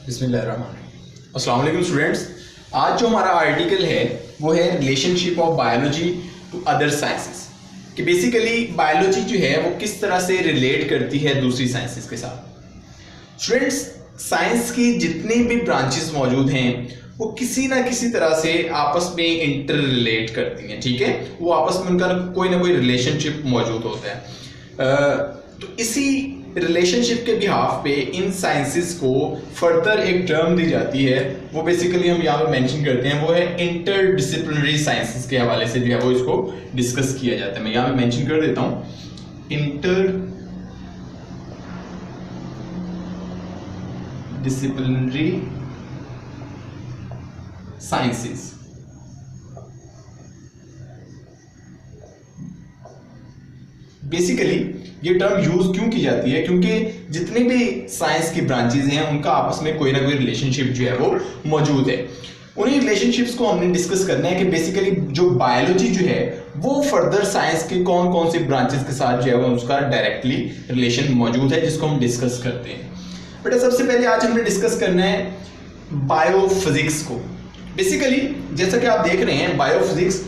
अस्सलाम वालेकुम स्टूडेंट्स। आज जो हमारा आर्टिकल है वो है relationship of biology to other sciences, कि बेसिकली बायोलॉजी जो है वो किस तरह से रिलेट करती है दूसरी साइंसेस के साथ। स्टूडेंट्स, साइंस की जितनी भी ब्रांचेस मौजूद हैं वो किसी ना किसी तरह से आपस में इंटर रिलेट करती हैं, ठीक है। वो आपस में उनका कोई ना कोई रिलेशनशिप मौजूद होता है। तो इसी रिलेशनशिप के बिहाफ पे इन साइंसेस को फर्दर एक टर्म दी जाती है, वो बेसिकली हम यहाँ पे मेंशन करते हैं, वो है इंटरडिसिप्लिनरी साइंसेस के हवाले से जो है वो इसको डिस्कस किया जाता है। मैं यहाँ पे मेंशन कर देता हूँ, इंटरडिसिप्लिनरी साइंसेस। बेसिकली ये टर्म यूज क्यों की जाती है, क्योंकि जितने भी साइंस की ब्रांचेज हैं उनका आपस में कोई ना कोई रिलेशनशिप जो है वो मौजूद है। उन्हीं रिलेशनशिप्स को हमने डिस्कस करना है कि बेसिकली जो बायोलॉजी जो है वो फर्दर साइंस के कौन कौन सी ब्रांचेस के साथ जो है वो उसका डायरेक्टली रिलेशन मौजूद है, जिसको हम डिस्कस करते हैं। बेटा सबसे पहले आज हमने डिस्कस करना है बायोफिजिक्स को। बेसिकली जैसा कि आप देख रहे हैं, बायोफिजिक्स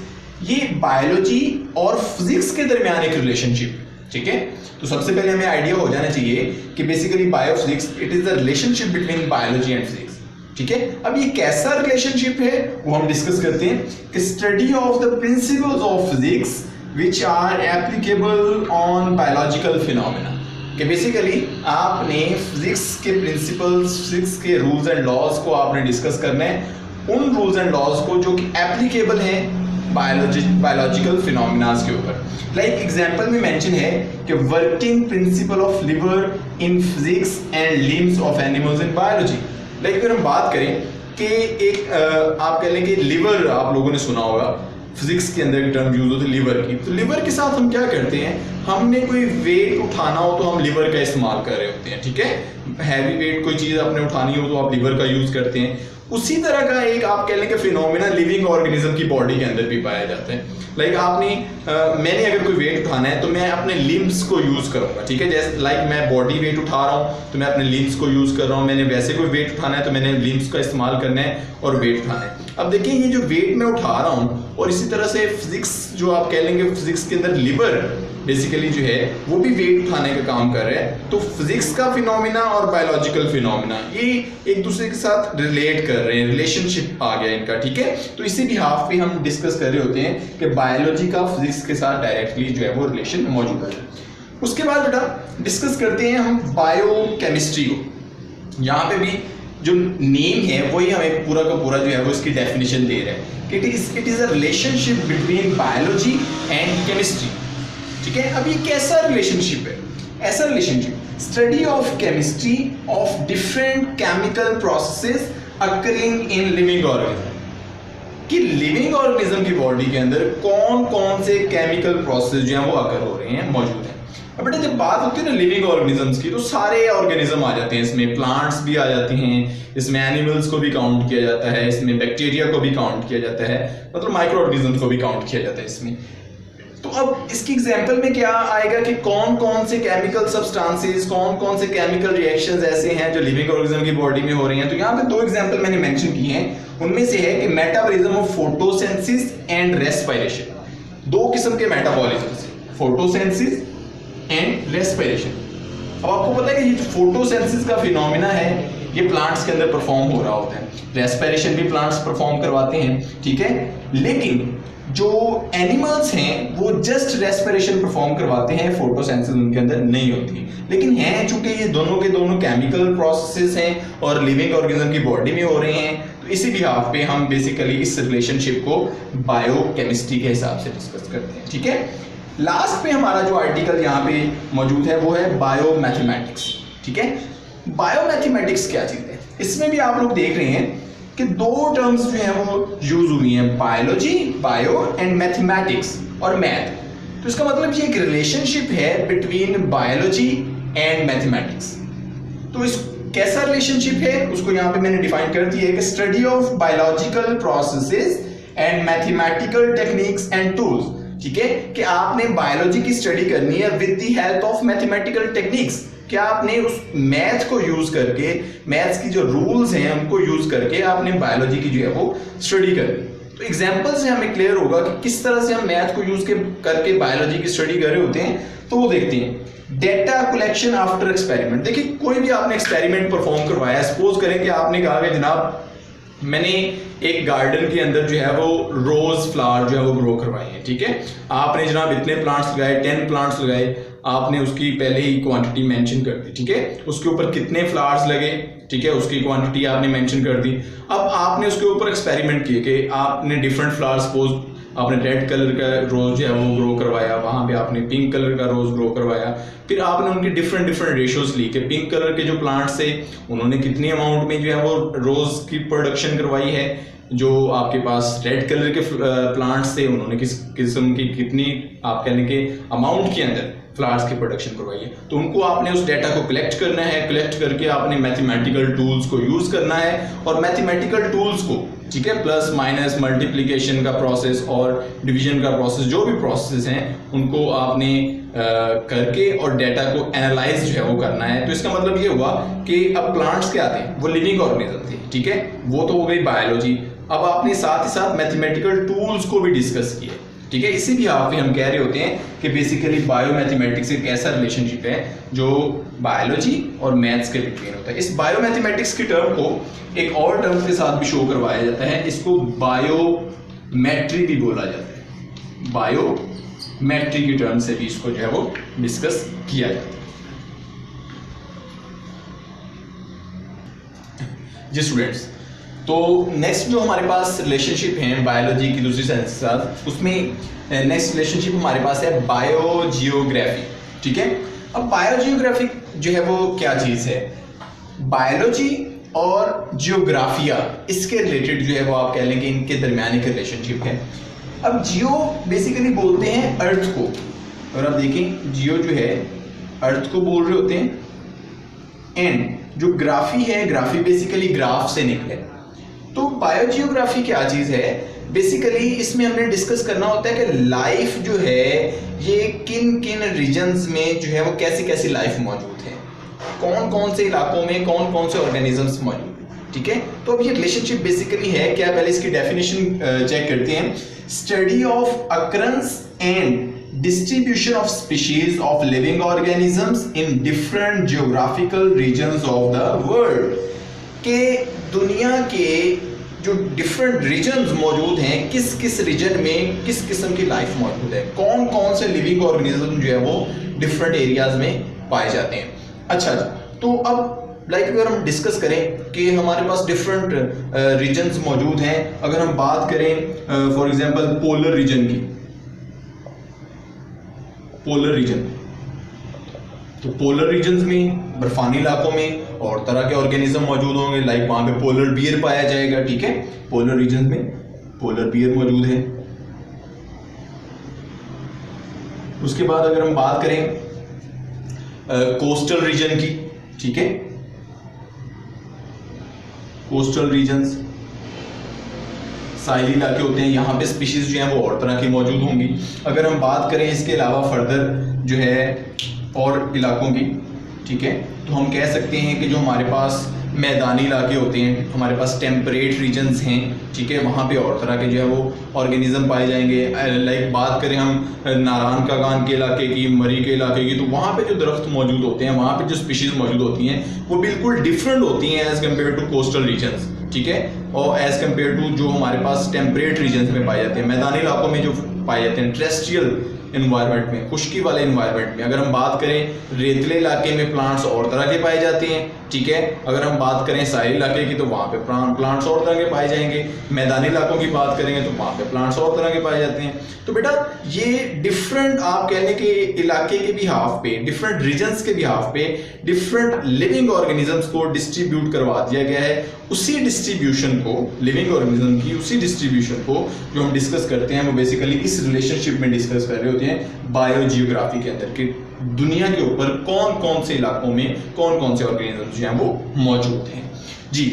ये बायोलॉजी और फिजिक्स के दरमियान एक रिलेशनशिप, ठीक है। तो सबसे पहले हमें आइडिया हो जाना चाहिए कि basically biophysics it is the relationship between biology and physics, ठीक है। अब ये कैसा रिलेशनशिप है वो हम डिस्कस करते हैं कि study of the principles of physics which are applicable on biological phenomena, कि बेसिकली आपने फिजिक्स के प्रिंसिपल्स, फिजिक्स के रूल्स एंड लॉज को आपने डिस्कस करना है, उन रूल्स एंड लॉज को जो कि एप्लीकेबल हैं बायोलॉजिकल फिनोमिनास के ऊपर। लाइक एग्जांपल में मेंशन है कि working principle of liver in physics and limbs of animals in biology. Like अगर हम बात करें कि एक आप कह लें कि लिवर, आप लोगों ने सुना होगा फिजिक्स के अंदर की टर्म यूज होती है लिवर की। तो लिवर के साथ हम क्या करते हैं, हमने कोई वेट उठाना हो तो हम लिवर का इस्तेमाल कर रहे होते हैं, ठीक है। हैवी वेट कोई चीज आपने उठानी हो तो आप लिवर का यूज करते हैं। उसी तरह का एक आप कह लें कि फिनोमेना लिविंग ऑर्गेनिज्म की बॉडी के अंदर भी पाया जाता है। लाइक मैंने अगर कोई वेट उठाना है तो मैं अपने लिम्स को यूज करूंगा, ठीक है। जैसे लाइक मैं बॉडी वेट उठा रहा हूं तो मैं अपने लिम्स को यूज कर रहा हूं। मैंने वैसे कोई वेट उठाना है तो मैंने लिम्स का इस्तेमाल करना है और वेट उठाना है। अब देखिए ये जो वेट मैं उठा रहा हूं, और इसी तरह से फिजिक्स जो आप कह लेंगे फिजिक्स के अंदर लिवर बेसिकली जो है वो भी वेट उठाने का काम कर रहा है। तो फिजिक्स का फिनोमिना और बायोलॉजिकल फिनोमिना ये एक दूसरे के साथ रिलेट कर रहे हैं, रिलेशनशिप आ गया इनका, ठीक है। तो इसी बिहाफ पे हम डिस्कस कर रहे होते हैं कि बायोलॉजी का फिजिक्स के साथ डायरेक्टली जो है वो रिलेशन मौजूद है। उसके बाद बेटा डिस्कस करते हैं हम बायोकेमिस्ट्री को। यहाँ पे भी जो नेम है वही हमें पूरा का पूरा जो है वो इसकी डेफिनेशन दे रहा है कि it is a relationship between biology and chemistry, ठीक है। अब ये कैसा रिलेशनशिप है? ऐसा relationship study of chemistry of different chemical processes occurring in living organism, कि लिविंग ऑर्गेनिज्म की बॉडी के अंदर कौन कौन से केमिकल प्रोसेस जो हैं वो अकर हो रहे हैं, मौजूद हैं। अब बेटा जब बात होती है ना लिविंग ऑर्गेनिजम्स की, तो सारे ऑर्गेनिज्म आ जाते हैं इसमें, प्लांट्स भी आ जाती हैं, इसमें एनिमल्स को भी काउंट किया जाता है, इसमें बैक्टीरिया को भी काउंट किया जाता है, मतलब माइक्रो ऑर्गेनिज्म को भी काउंट किया जाता है इसमें। तो अब इसकी एग्जांपल में क्या आएगा कि कौन कौन से केमिकल सब्सटेंसेस, कौन कौन से केमिकल रिएक्शंस ऐसे हैं जो लिविंग ऑर्गेनिज्म की बॉडी में हो रही हैं। तो यहाँ पे दो एग्जांपल मैंने मेंशन किए हैं, उनमें से है कि metabolism of photosynthesis and respiration. दो किस्म के मेटाबॉलिज्म, फोटोसिंथेसिस एंड रेस्पिरेशन। अब आपको पता है कि ये जो फोटोसिंथेसिस का फिनोमिना है ये प्लांट्स के अंदर परफॉर्म हो रहा होता है, रेस्पिरेशन भी प्लांट्स परफॉर्म करवाते हैं, ठीक है। लेकिन जो एनिमल्स हैं वो जस्ट रेस्पिरेशन परफॉर्म करवाते हैं, फोटोसिंथेसिस उनके अंदर नहीं होती। लेकिन हैं चूंकि ये दोनों के दोनों केमिकल प्रोसेसेस हैं और लिविंग ऑर्गेनिज्म की बॉडी में हो रहे हैं, तो इसी बिहाफ पे हम बेसिकली इस रिलेशनशिप को बायोकेमिस्ट्री के हिसाब से डिस्कस करते हैं, ठीक है। लास्ट पे हमारा जो आर्टिकल यहाँ पे मौजूद है वो है बायोमैथमेटिक्स, ठीक है। बायोमैथमेटिक्स क्या चीज है? इसमें भी आप लोग देख रहे हैं कि दो टर्म्स जो हैं वो यूज हुई हैं, बायोलॉजी, बायो एंड मैथमेटिक्स और मैथ। तो इसका मतलब ये एक रिलेशनशिप है बिटवीन बायोलॉजी एंड मैथमेटिक्स। तो इस कैसा रिलेशनशिप है उसको यहाँ पे मैंने डिफाइन कर दिया है कि study of biological processes and mathematical techniques and tools, ठीक है। कि आपने बायोलॉजी की स्टडी करनी है with the help of mathematical techniques, क्या आपने उस मैथ को यूज करके, मैथ्स की जो रूल्स हैं उनको यूज करके आपने बायोलॉजी की जो है वो स्टडी करनी। तो एग्जांपल से हमें क्लियर होगा कि किस तरह से हम मैथ को यूज करके बायोलॉजी की स्टडी कर रहे होते हैं। तो वो देखते हैं डेटा कलेक्शन आफ्टर एक्सपेरिमेंट। देखिए कोई भी आपने एक्सपेरिमेंट परफॉर्म करवाया, सपोज करें कि आपने कहा कि जनाब मैंने एक गार्डन के अंदर जो है वो रोज फ्लावर जो है वो ग्रो करवाए हैं, ठीक है। आपने जनाब इतने प्लांट्स लगाए, 10 प्लांट्स लगाए, आपने उसकी पहले ही क्वांटिटी मेंशन कर दी, ठीक है। उसके ऊपर कितने फ्लावर्स लगे, ठीक है, उसकी क्वांटिटी आपने मेंशन कर दी। अब आपने उसके ऊपर एक्सपेरिमेंट किए कि आपने डिफरेंट फ्लावर्स, सपोज आपने रेड कलर का रोज जो है वो ग्रो करवाया, वहां पे आपने पिंक कलर का रोज ग्रो करवाया, फिर आपने उनके डिफरेंट रेशियोज ली कि पिंक कलर के जो प्लांट्स थे उन्होंने कितनी अमाउंट में जो है वो रोज की प्रोडक्शन करवाई है, जो आपके पास रेड कलर के प्लांट्स थे उन्होंने किस किस्म की कितनी आप कहने के अमाउंट के अंदर फ्लावर्स की प्रोडक्शन करवाई है। तो उनको आपने उस डेटा को कलेक्ट करना है, कलेक्ट करके आपने मैथमेटिकल टूल्स को यूज करना है, और मैथमेटिकल टूल्स को, ठीक है, प्लस माइनस मल्टीप्लिकेशन का प्रोसेस और डिवीजन का प्रोसेस, जो भी प्रोसेस हैं उनको आपने करके और डेटा को एनालाइज जो है वो करना है। तो इसका मतलब ये हुआ कि अब प्लांट्स क्या थे, वो लिविंग ऑर्गेनिज्म थे, ठीक है, वो तो हो गई बायोलॉजी। अब आपने साथ ही साथ मैथमेटिकल टूल्स को भी डिस्कस किया, ठीक है। इसी भी आप हम कह रहे होते हैं कि बेसिकली बायो मैथमेटिक्स एक ऐसा रिलेशनशिप है जो बायोलॉजी और मैथ्स के बिटवीन होता है। इस बायो मैथमेटिक्स की टर्म को एक और टर्म के साथ भी शो करवाया जाता है, इसको बायोमेट्री भी बोला जाता है। बायोमेट्री की टर्म से भी इसको जो है वो डिस्कस किया जाता है। जी स्टूडेंट्स, तो नेक्स्ट जो हमारे पास रिलेशनशिप है बायोलॉजी की दूसरी साइंस के साथ, उसमें नेक्स्ट रिलेशनशिप हमारे पास है बायोजियोग्राफी, ठीक है। अब बायोजियोग्राफी जो है वो क्या चीज़ है, बायोलॉजी और जियोग्राफिया इसके रिलेटेड जो है वो आप कह लें कि इनके दरमियान एक रिलेशनशिप है। अब जियो बेसिकली बोलते हैं अर्थ को, और अब देखें जियो जो है अर्थ को बोल रहे होते हैं, एंड जो ग्राफी है, ग्राफी बेसिकली ग्राफ से निकले। तो बायोजियोग्राफी क्या चीज है, बेसिकली इसमें हमने डिस्कस करना होता है कि लाइफ जो है ये किन किन रीजन्स में जो है वो कैसी कैसी लाइफ मौजूद है, कौन कौन से इलाकों में कौन कौन से ऑर्गेनिजम्स मौजूद है, ठीक है। तो अब ये रिलेशनशिप बेसिकली है क्या, पहले इसकी डेफिनेशन चेक करते हैं। Study of occurrence and distribution of species of living organisms in different geographical regions of the world, के दुनिया के जो डिफरेंट रीजन्स मौजूद हैं, किस किस रीजन में किस किस्म की लाइफ मौजूद है, कौन कौन से लिविंग ऑर्गेनिज्म जो है वो डिफरेंट एरियाज में पाए जाते हैं। अच्छा, तो अब अगर हम डिस्कस करें कि हमारे पास डिफरेंट रीजन्स मौजूद हैं, अगर हम बात करें फॉर एग्जांपल पोलर रीजन की, पोलर रीजन, तो पोलर रीजन्स में बर्फानी इलाकों में और तरह के ऑर्गेनिज्म मौजूद होंगे, लाइक वहां पे पोलर बियर पाया जाएगा, ठीक है, पोलर रीजन में पोलर बियर मौजूद है। उसके बाद अगर हम बात करें कोस्टल रीजन की, ठीक है, कोस्टल रीजन्स साहिली इलाके होते हैं, यहाँ पे स्पीशीज जो हैं वो और तरह की मौजूद होंगी। अगर हम बात करें इसके अलावा फर्दर जो है और इलाकों की, ठीक है, तो हम कह सकते हैं कि जो हमारे पास मैदानी इलाके होते हैं, हमारे पास टेम्परेट रीजन्स हैं, ठीक है, वहाँ पे और तरह के जो है वो ऑर्गेनिज्म पाए जाएंगे। लाइक बात करें हम नारायण कागान के इलाके की, मरी के इलाके की, तो वहाँ पे जो दरख्त मौजूद होते हैं, वहाँ पे जो स्पीशीज मौजूद होती हैं वो बिल्कुल डिफरेंट होती हैं as compared to coastal regions, ठीक है, और एज कम्पेयर टू जो हमारे पास टेम्परेट रीजन्स में पाए जाते हैं। मैदानी इलाकों में जो पाए जाते हैं टेरेस्ट्रियल इन्वायरमेंट में, खुश्की वाले इन्वायरमेंट में। अगर हम बात करें रेतले इलाके में प्लांट्स और तरह के पाए जाते हैं, ठीक है। अगर हम बात करें साहिल इलाके की तो वहाँ पे प्लांट्स और तरह के पाए जाएंगे। मैदानी इलाकों की बात करेंगे तो वहाँ पे प्लांट्स और तरह के पाए जाते हैं। तो बेटा ये डिफरेंट आप कहने के इलाके के भी हाफ पे, डिफरेंट रीजन्स के भी हाफ पे डिफरेंट लिविंग ऑर्गेनिजम्स को डिस्ट्रीब्यूट करवा दिया गया है। उसी डिस्ट्रीब्यूशन को, लिविंग ऑर्गेनिज्म की उसी डिस्ट्रीब्यूशन को जो हम डिस्कस करते हैं वो बेसिकली इस रिलेशनशिप में डिस्कस कर रहे होते हैं बायोजियोग्राफी के अंदर, कि दुनिया के ऊपर कौन कौन से इलाकों में कौन कौन से ऑर्गेनिज्म जो हैं वो मौजूद हैं। जी,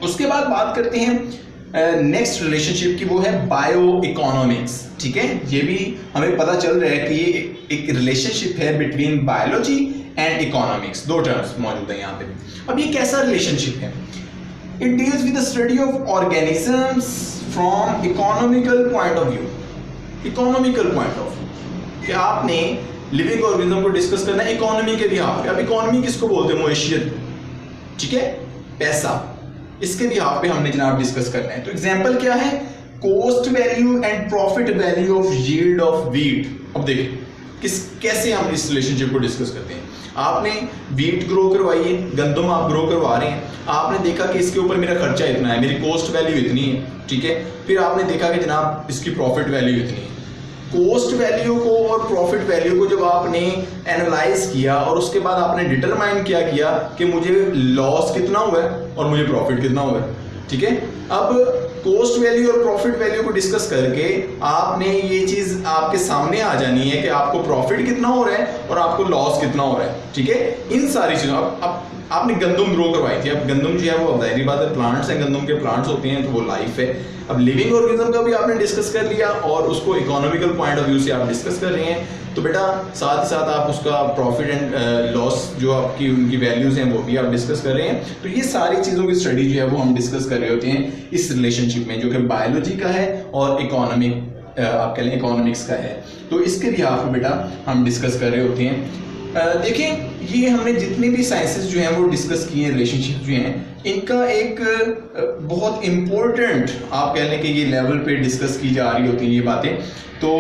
उसके बाद बात करते हैं नेक्स्ट रिलेशनशिप की, वो है बायो इकोनॉमिक्स, ठीक है। ये भी हमें पता चल रहा है कि ये एक रिलेशनशिप है बिटवीन बायोलॉजी एंड इकोनॉमिक्स, दो टर्म्स मौजूद है यहाँ पे। अब ये कैसा रिलेशनशिप है? It deals with the study of organisms from economical point of view. Economical point of view कि आपने लिविंग ऑर्गेनिज्म को डिस्कस करना है इकोनॉमी के बिहाफ पे। अब इकोनॉमी किसको बोलते हैं? मुआशियत, ठीक है, पैसा, इसके बिहाफ पे हमने जनाब डिस्कस करना है। तो एग्जांपल क्या है? Cost value and profit value of yield of wheat. अब देखिए कैसे हम इस रिलेशनशिप को डिस्कस करते हैं। आपने व्हीट ग्रो करवाई है, गंदम आप ग्रो करवा रहे हैं, आपने देखा कि इसके ऊपर मेरा खर्चा इतना है, मेरी कॉस्ट वैल्यू इतनी है, ठीक है, फिर आपने देखा कि जनाब इसकी प्रॉफिट वैल्यू इतनी है। कॉस्ट वैल्यू को और प्रॉफिट वैल्यू को जब आपने एनालाइज किया और उसके बाद आपने डिटरमाइन किया कि मुझे लॉस कितना हुआ है और मुझे प्रॉफिट कितना हुआ है, ठीक है। अब कॉस्ट वैल्यू और प्रॉफिट वैल्यू को डिस्कस करके आपने ये चीज आपके सामने आ जानी है कि आपको प्रॉफिट कितना हो रहा है और आपको लॉस कितना हो रहा है, ठीक है। इन सारी चीजों अब आपने गंदम ग्रो करवाई थी। अब गंदम जो है वो जाहिर बात है प्लांट्स हैं, गंदम के प्लांट्स होते हैं, तो वो लाइफ है। अब लिविंग ऑर्गेनिज्म का भी आपने डिस्कस कर लिया और उसको इकोनॉमिकल पॉइंट ऑफ व्यू से आप डिस्कस कर रहे हैं, तो बेटा साथ ही साथ आप उसका प्रॉफिट एंड लॉस जो आपकी उनकी वैल्यूज हैं वो भी आप डिस्कस कर रहे हैं। तो ये सारी चीज़ों की स्टडी जो है वो हम डिस्कस कर रहे होते हैं इस रिलेशनशिप में, जो कि बायोलॉजी का है और इकोनॉमिक आप कह लें इकोनॉमिक्स का है। तो इसके भी आप बेटा हम डिस्कस कर रहे होते हैं। देखें, ये हमने जितने भी साइंसेस जो हैं वो डिस्कस किए हैं, रिलेशनशिप जो हैं, इनका एक बहुत इम्पोर्टेंट आप कह लें कि ये लेवल पे डिस्कस की जा रही होती हैं ये बातें। तो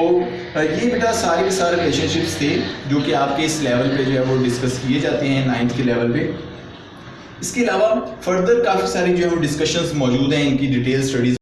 ये बेटा सारे के सारे रिलेशनशिप्स थे जो कि आपके इस लेवल पे जो है वो डिस्कस किए जाते हैं 9th के लेवल पे। इसके अलावा फर्दर काफ़ी सारी जो है वो डिस्कशंस मौजूद हैं, इनकी डिटेल स्टडीज